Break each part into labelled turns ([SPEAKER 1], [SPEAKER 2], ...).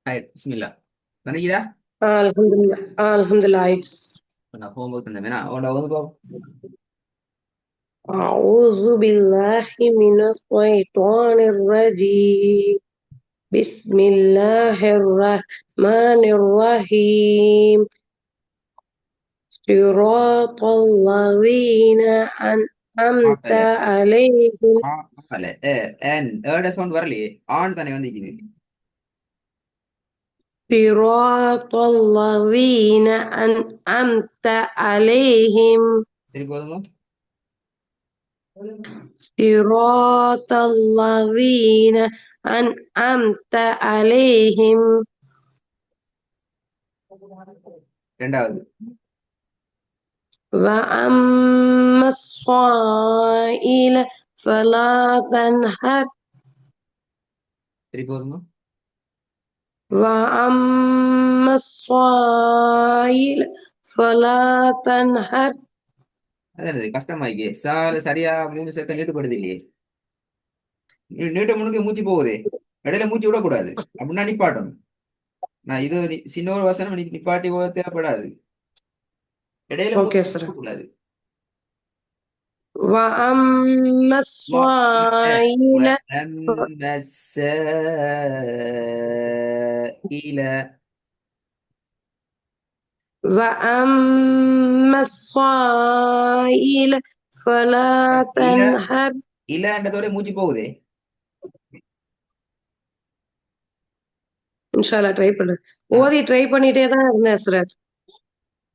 [SPEAKER 1] Right, bismillah. Mana kita?
[SPEAKER 2] Alhamdulillah. Alhamdulillah.
[SPEAKER 1] Nah, homework tanda mana? Oh, dah homework.
[SPEAKER 2] أعوذ بالله من الشيطان الرجيم. بسم الله الرحمن الرحيم. صراط الذين أنعمت
[SPEAKER 1] Apale.
[SPEAKER 2] عليهم.
[SPEAKER 1] Apale. Ada sound வரலையே. On தானே வந்திருக்குது.
[SPEAKER 2] صراط الذين أنعمت عليهم.
[SPEAKER 1] சரி போதுமா?
[SPEAKER 2] صراط الذين أنعمت عليهم
[SPEAKER 1] ரெண்டாவது.
[SPEAKER 2] وأما الصائل فلا تنهر
[SPEAKER 1] சரி போதுமா?
[SPEAKER 2] وأما الصائل فلا تنهر.
[SPEAKER 1] அதான் இது கஷ்டமாயிக்கே. சரியா 3 செகண்ட் நீட்டுப்படுது இல்லையே. நீட்ட முன்னுக்கு மூச்சு போகுதே. இடையில மூச்சு விடக்கூடாது. அப்படின்னா நிப்பாட்டணும். நான் இது சின்ன ஒரு வசனம் நிப்பாட்டி போக தேவைப்படாது. இடையில
[SPEAKER 2] Okay,
[SPEAKER 1] மூச்சு
[SPEAKER 2] sir.
[SPEAKER 1] விடக்கூடாது.
[SPEAKER 2] وأما الصائل
[SPEAKER 1] وأما السائل
[SPEAKER 2] وأما الصائل فلا
[SPEAKER 1] இல
[SPEAKER 2] تنهر.
[SPEAKER 1] இலன்றதோட மூச்சு போகுதே.
[SPEAKER 2] இன்ஷால்லா ட்ரை பண்ணு.
[SPEAKER 1] ஆ,
[SPEAKER 2] ஓதி ட்ரை பண்ணிட்டே தான் இருந்தேன் சுரத்.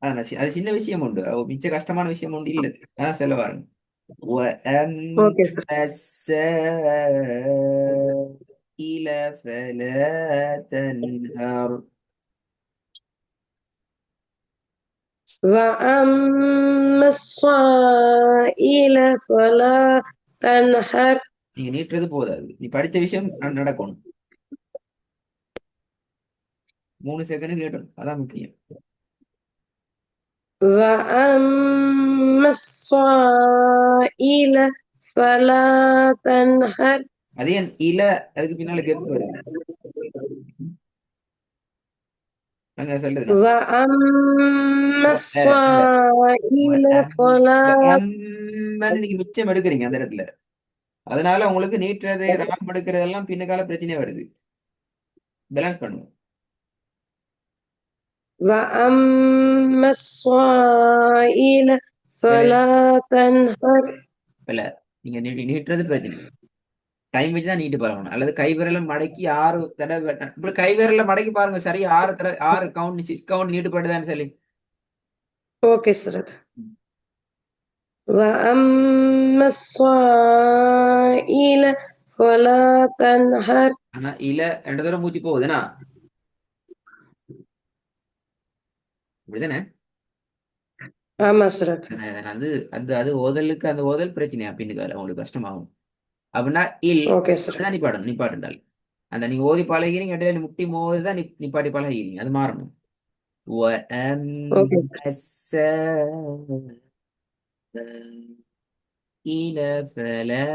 [SPEAKER 1] அது சின்ன விஷயம் உண்டு. மிச்ச கஷ்டமான விஷயம் உண்டு இல்ல. அதான் சொல்ல வரேன். وأما
[SPEAKER 2] ஓகே சார்.
[SPEAKER 1] السائل فلا تنهر.
[SPEAKER 2] وأما الصائل فلا تنهر.
[SPEAKER 1] நீங்க நீட்டுறது போதாது. நீ படிச்ச விஷயம் நடக்கணும். 3 செகண்ட் நீட்டணும். அதான் முக்கியம்.
[SPEAKER 2] وأما الصائل فلا تنهر.
[SPEAKER 1] அதே இல அதுக்கு பின்னால கெப் வருது. நாங்க சொல்றது
[SPEAKER 2] وأما الصائل فلا.
[SPEAKER 1] நீங்க மிச்சம் எடுக்கிறீங்க அந்த இடத்துல. அதனால உங்களுக்கு நீட்டுறது ராம் எடுக்கிறதெல்லாம் பின்னுக்கால பிரச்சனையா வருது. பேலன்ஸ் பண்ணுங்க.
[SPEAKER 2] وأما الصائل
[SPEAKER 1] வேலை
[SPEAKER 2] فلا تنهر.
[SPEAKER 1] இல்ல. நீங்க நீட்டுறது பிரச்சனை. டைம் வச்சு தான் நீட்டு பழகணும். அல்லது கை விரலை மடக்கி 6 தடவை இப்படி கை விரலை மடக்கி பாருங்க. சரி 6 தடவை 6 கவுண்ட் 6 கவுண்ட் நீட்டுப்படுதான்னு சொல்லி.
[SPEAKER 2] أوكي سرت. وأما الصائل فلا تنهر.
[SPEAKER 1] ஆனா இல 2 தடவை மூச்சு போகுதுன்னா இப்படிதானே.
[SPEAKER 2] ஆமா சுரத்.
[SPEAKER 1] அது அந்த அது ஓதலுக்கு அந்த ஓதல் பிரச்சனையா பின்னுக்கால உங்களுக்கு கஷ்டமாகும். அப்படின்னா இல்
[SPEAKER 2] ஓகே சுரத்.
[SPEAKER 1] அப்படின்னா நிப்பாட்டுண்டால் அந்த நீங்க ஓதி பழகிறீங்க இடையில முட்டி மோதுதான் நிப்பாட்டி பழகிறீங்க. அது மாறணும்.
[SPEAKER 2] ஓகே.
[SPEAKER 1] وأما السائل فلا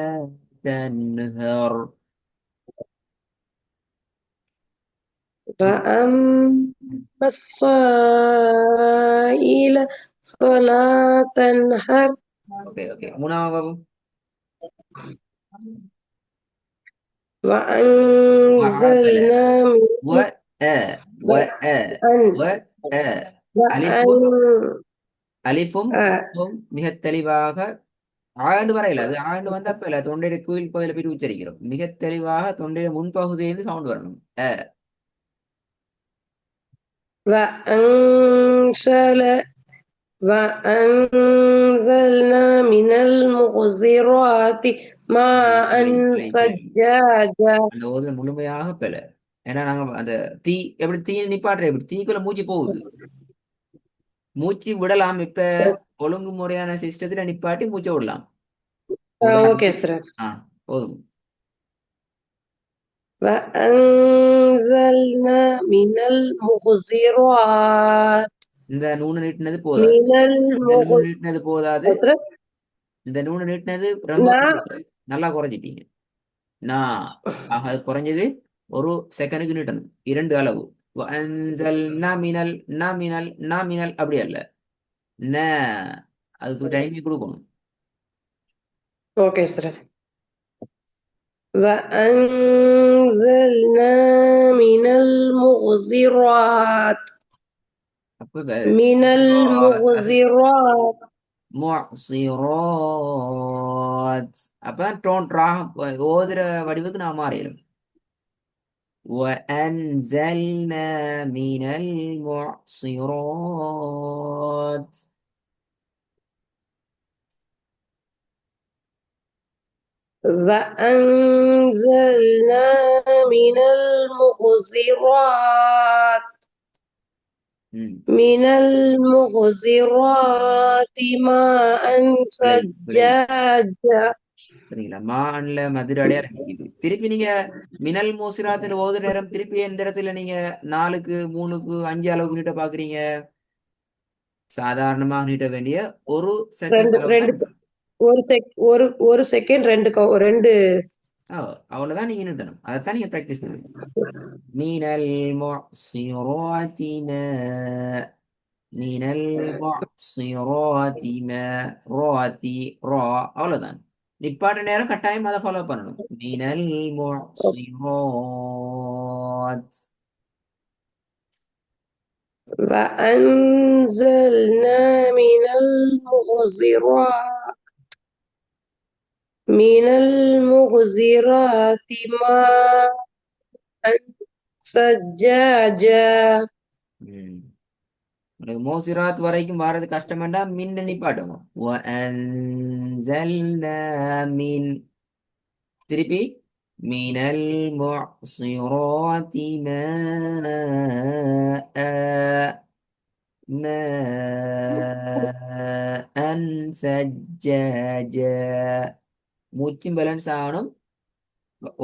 [SPEAKER 1] تنهر.
[SPEAKER 2] وأما الصائل فلا تنهر.
[SPEAKER 1] Okay okay. மூணாவது பாபு. معادلة.
[SPEAKER 2] وأنزلنا
[SPEAKER 1] و
[SPEAKER 2] من
[SPEAKER 1] و
[SPEAKER 2] وأن
[SPEAKER 1] و ألف
[SPEAKER 2] وأن
[SPEAKER 1] அலிஃபும்
[SPEAKER 2] آه،
[SPEAKER 1] மிக தெளிவாக ஆண்டு வரையில அது ஆண்டு வந்தா அப்ப இல்ல தொண்டையில கீழ் பகுதியில போய் உச்சரிக்கிறோம். மிக தெளிவாக தொண்டையில முன்பகுதியிலிருந்து சவுண்ட் வரணும்.
[SPEAKER 2] وأنزل وأنزلنا من المغزرات ماء
[SPEAKER 1] இல்லை இல்லை இல்லை இல்லை.
[SPEAKER 2] ثجاجا.
[SPEAKER 1] அந்த ஒரு முழுமையாக பெல. ஏன்னா நாங்க அந்த தீ எப்படி தீ நிப்பாட்டுற எப்படி தீக்குள்ள மூச்சு போகுது. மூச்சு விடலாம். இப்ப ஒழுங்கு முறையான சிஸ்டத்துல நிப்பாட்டி மூச்சை விடலாம்.
[SPEAKER 2] ஓகே
[SPEAKER 1] உதாரணத்துக்கு
[SPEAKER 2] சார்.
[SPEAKER 1] ஆ போதும்.
[SPEAKER 2] وأنزلنا من المغزرات
[SPEAKER 1] இந்த நூனு நீட்டினது போதாது.
[SPEAKER 2] من
[SPEAKER 1] இந்த நூனு
[SPEAKER 2] المغزرات.
[SPEAKER 1] நீட்டினது போதாது. இந்த நூனு நீட்டினது ரொம்ப
[SPEAKER 2] நான்
[SPEAKER 1] போதாது. நல்லா குறைஞ்சிட்டீங்க. நான் ஆக அது குறைஞ்சது. ஒரு செகண்டுக்கு நீட்டணும். 2 அளவு. وأنزلنا من அப்படி அல்ல. ந அதுக்கு டைமிங் கொடுக்கணும்.
[SPEAKER 2] Okay sir. وأنزلنا من المغزرات
[SPEAKER 1] அப்ப
[SPEAKER 2] من
[SPEAKER 1] அது
[SPEAKER 2] المغزرات
[SPEAKER 1] முஅசிராத். அப்பதான் டோன் ஓதுற வடிவுக்கு நான் மாறிடும். وأنزلنا من المعصرات.
[SPEAKER 2] وأنزلنا من المغزرات
[SPEAKER 1] ம்.
[SPEAKER 2] من المغزرات ماء
[SPEAKER 1] விளை விளை
[SPEAKER 2] ثجاجا.
[SPEAKER 1] சரிங்களா? மான்ல மதுரடையா நிக்குது. திருப்பி நீங்க மினல் மூசிராத்துல ஓதுற நேரம் திருப்பி எந்த இடத்துல நீங்க 4க்கு 3க்கு 5 அளவுக்கு நீட்ட பாக்குறீங்க? சாதாரணமாக நீட்ட வேண்டிய ஒரு செகண்ட்
[SPEAKER 2] ரெண்டு
[SPEAKER 1] அளவு
[SPEAKER 2] ரெண்டு
[SPEAKER 1] தான்.
[SPEAKER 2] ஒரு செகண்ட் ரெண்டு
[SPEAKER 1] அவ்வளவுதான் நீங்க நீட்டணும். அதைத்தான் நீங்க பிராக்டிஸ் பண்ணுங்க. மினல் முஅசிராத்தி மினல் முஅசிராத்தி ரோத்தி ரோ அவ்வளவுதான். நிப்பாட்ட நேரம் கட்டாயம் அதை ஃபாலோ பண்ணணும். மினல் முஅசிராத்.
[SPEAKER 2] وأنزلنا من المغزرات ماء ثجاجا.
[SPEAKER 1] ம். உனக்கு மோசிராத் வரைக்கும் வர்றது கஷ்டமாண்டா மின்ன நிப்பாட்டணும். وأنزلنا من திருப்பி மினல் முஅசிராத்தி மாஅன் சஜ்ஜாஜா. மூச்சும் பேலன்ஸ் ஆகணும்.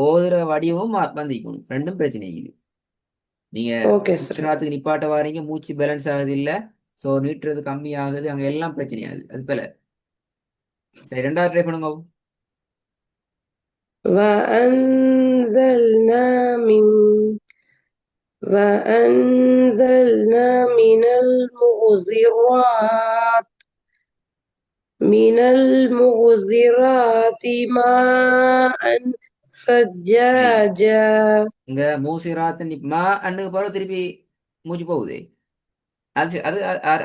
[SPEAKER 1] ஓதுற வடிவமும் வந்திக்கணும். ரெண்டும் பிரச்சனை இது. நீங்க
[SPEAKER 2] ஓகே சார்.
[SPEAKER 1] உச்சிராத்துக்கு நிப்பாட்ட வாரீங்க, மூச்சு பேலன்ஸ் ஆகுது இல்ல, சோ நீட்டுறது கம்மி ஆகுது, அங்க எல்லாம் பிரச்சனை ஆகுது. அது போல. சரி, ரெண்டாவது ட்ரை பண்ணுங்க.
[SPEAKER 2] وأنزلنا من وأنزلنا من المغزرات ماء
[SPEAKER 1] சரி.
[SPEAKER 2] ثجاجا.
[SPEAKER 1] இங்க மூசிராத் மா அண்ணுக்கு பிறகு திருப்பி மூச்சு போகுது. அது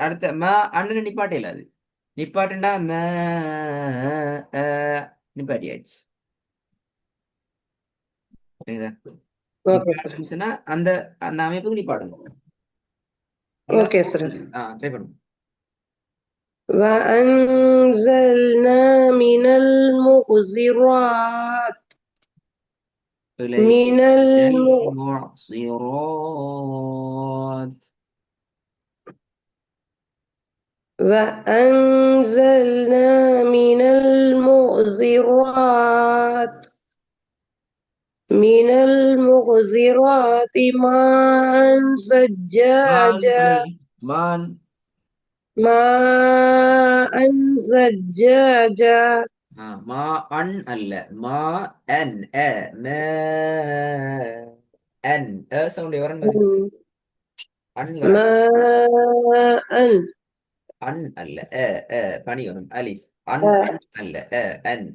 [SPEAKER 1] அடுத்த மா அண்ணு நிப்பாட்டையில் அது நிப்பாட்டுண்டா நிப்பாட்டியாச்சு. சரிங்களா?
[SPEAKER 2] Okay sir.
[SPEAKER 1] நிப்பாட்டுச்சுன்னா அந்த அந்த அமைப்புக்கு நிப்பாடுங்க.
[SPEAKER 2] Okay sir.
[SPEAKER 1] ட்ரை பண்ணுங்க.
[SPEAKER 2] وأنزلنا من المغزرات
[SPEAKER 1] விலை
[SPEAKER 2] من الم...
[SPEAKER 1] المعصرات.
[SPEAKER 2] وأنزلنا من المغزرات ماء
[SPEAKER 1] மான்
[SPEAKER 2] ثجاجا
[SPEAKER 1] மான்
[SPEAKER 2] ماء ثجاجا.
[SPEAKER 1] மா அன் அல்ல, மா அன் அன் சவுண்ட் வரன் மதி. அன் வராது.
[SPEAKER 2] ماء
[SPEAKER 1] அன் அல்ல, பனி வரும். அலிஃப் அன் அல்ல, அன்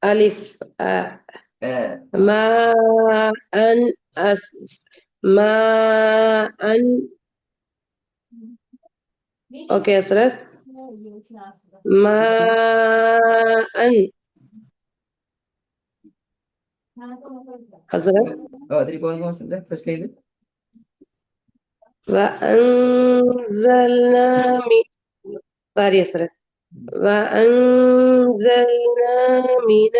[SPEAKER 2] ألف ماء ماء. أوكي يا أسرت. ماء حضرت.
[SPEAKER 1] திருப்பி வந்து ஃபர்ஸ்ட் இது.
[SPEAKER 2] وأنزلنا من سوري يا أسرت. وأنزلنا من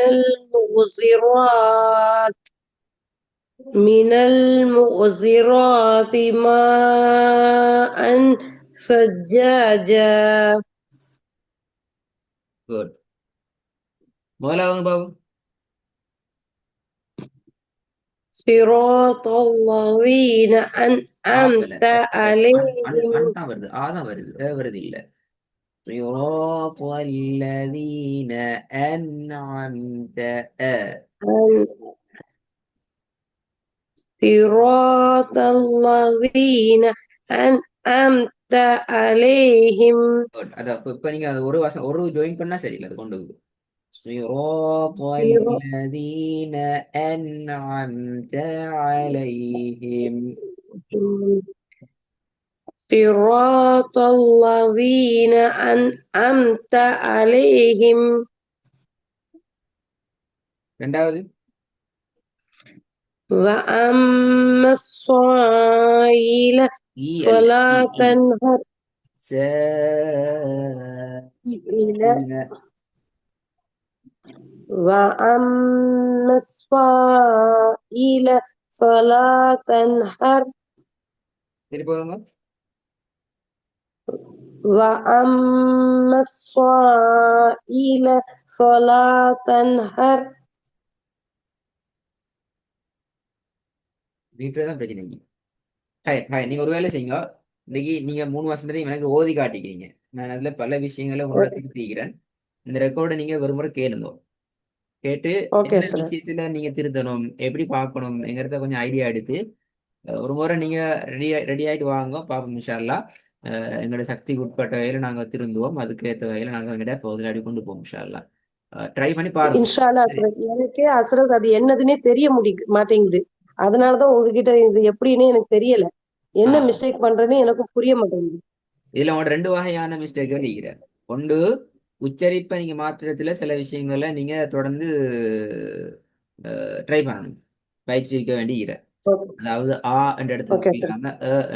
[SPEAKER 2] المغزرات ماء ثجاجا.
[SPEAKER 1] குட். முதலாவது பாபு.
[SPEAKER 2] صراط الذين أنعمت
[SPEAKER 1] அன்
[SPEAKER 2] عليهم.
[SPEAKER 1] தான் வருது, ஆ தான் வருது, வருது இல்ல. صراط الذين أنعمت
[SPEAKER 2] أن- صراط الذين أنعمت عليهم
[SPEAKER 1] அதான் இப்ப நீங்க அது ஒரு ஜாயின் பண்ணா சரியில்லை அது கொண்டு صراط
[SPEAKER 2] صراط
[SPEAKER 1] الذين أنعمت عليهم
[SPEAKER 2] صراط الذين أنعمت عليهم
[SPEAKER 1] ரெண்டாவது
[SPEAKER 2] وأما السائل
[SPEAKER 1] ஈ அல்ல
[SPEAKER 2] فلا
[SPEAKER 1] ஈ ஈ
[SPEAKER 2] تنهر
[SPEAKER 1] ச
[SPEAKER 2] إلى
[SPEAKER 1] ஈன.
[SPEAKER 2] وأما السائل فلا تنهر
[SPEAKER 1] திருப்பி வருங்க.
[SPEAKER 2] وأما السائل فلا تنهر
[SPEAKER 1] வீட்டுல தான் பிரச்சனை இல்லை. ஹாய் ஹாய் நீங்க ஒரு வேலை செய்யுங்க. இன்னைக்கு நீங்க 3 வருஷத்துலையும் எனக்கு ஓதி காட்டிக்கிறீங்க. நான் அதுல பல விஷயங்களை உங்களோட திருத்திக்கிறேன். இந்த ரெக்கார்டை நீங்க ஒரு முறை கேளுங்க. கேட்டு
[SPEAKER 2] ஓகே
[SPEAKER 1] என்ன
[SPEAKER 2] சார்
[SPEAKER 1] விஷயத்துல நீங்க திருத்தணும், எப்படி பார்க்கணும்ங்கிறத கொஞ்சம் ஐடியா எடுத்து ஒரு முறை நீங்க ரெடி ஆயிட்டு வாங்க பாப்போம் இன்ஷா அல்லாஹ். எங்களோட சக்திக்கு உட்பட்ட வகையில நாங்க திருந்துவோம். அதுக்கு ஏற்ற வகையில நாங்க எங்கிட்ட போதில் கொண்டு போவோம் இன்ஷா அல்லாஹ். ட்ரை பண்ணி பாருங்க.
[SPEAKER 2] இன்ஷா அல்லாஹ்
[SPEAKER 1] சரி.
[SPEAKER 2] ஹஸ்ரத். எனக்கே ஹஸ்ரத் அது என்னதுன்னே தெரிய மாட்டேங்குது. அதனாலதான் உங்ககிட்ட இது எப்படின்னு எனக்கு தெரியல. என்ன
[SPEAKER 1] ஆஹ்
[SPEAKER 2] மிஸ்டேக் பண்றேன்னு எனக்கும் புரிய மாட்டேங்குது.
[SPEAKER 1] இதுல உங்களோட 2 வகையான மிஸ்டேக்குகள் இருக்கிறார். ஒன்று, உச்சரிப்பை நீங்க மாத்திரத்துல சில விஷயங்களை நீங்க தொடர்ந்து ட்ரை பண்ணணும், பயிற்சிக்க வேண்டிய.
[SPEAKER 2] ஓகே
[SPEAKER 1] அதாவது ஆ என்ற இடத்துக்கு
[SPEAKER 2] ஓகே சார்.
[SPEAKER 1] கீழாம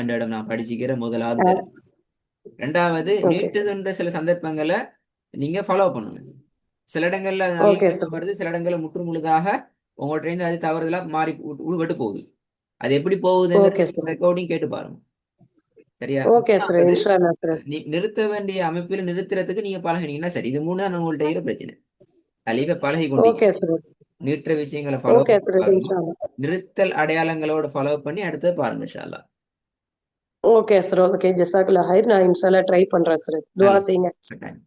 [SPEAKER 1] என்ற இடம் நான் படிச்சுக்கிற முதலாவது தடவை. ரெண்டாவது,
[SPEAKER 2] ஓகே
[SPEAKER 1] நீட்டுதுன்ற சில சந்தர்ப்பங்களை நீங்க ஃபாலோ பண்ணுங்க. சில இடங்கள்ல அது நல்லா
[SPEAKER 2] ஓகே
[SPEAKER 1] விளக்கம்
[SPEAKER 2] சார்.
[SPEAKER 1] வருது, சில இடங்கள்ல முற்று முழுதாக உங்கள்கிட்ட இருந்து அது தவறுதலா மாறி உள்பட்டு போகுது. அது எப்படி
[SPEAKER 2] ஓகே
[SPEAKER 1] போகுதுங்கிறது
[SPEAKER 2] சார்.
[SPEAKER 1] ரெக்கார்டிங் கேட்டு பாருங்க. சரியா?
[SPEAKER 2] Okay sir.
[SPEAKER 1] மூணாவது,
[SPEAKER 2] இன்ஷா அல்லாஹ் சார்.
[SPEAKER 1] நீ நிறுத்த வேண்டிய அமைப்பில் நிறுத்துறதுக்கு நீங்க பழகினீங்கன்னா சரி. இது 3 தான் உங்கள்ட்ட இருக்கிற பிரச்சனை. அழிவை பழகி கொண்டீங்க.
[SPEAKER 2] Okay sir.
[SPEAKER 1] நீட்டுற விஷயங்களை ஃபாலோ
[SPEAKER 2] ஓகே
[SPEAKER 1] பண்ணி
[SPEAKER 2] சார்.
[SPEAKER 1] பாருங்க.
[SPEAKER 2] இன்ஷா அல்லாஹ்.
[SPEAKER 1] நிறுத்தல் அடையாளங்களோட ஃபாலோ பண்ணி அடுத்தது பாருங்க இன்ஷா அல்லாஹ்.
[SPEAKER 2] Okay sir. ஓகே ஜஸாக்கல்லாஹ் ஹைர். நான் இன்ஷா அல்லாஹ் ட்ரை பண்றேன் சார். துஆ
[SPEAKER 1] நல்லது.
[SPEAKER 2] செய்யுங்க.
[SPEAKER 1] கட்டாயம்.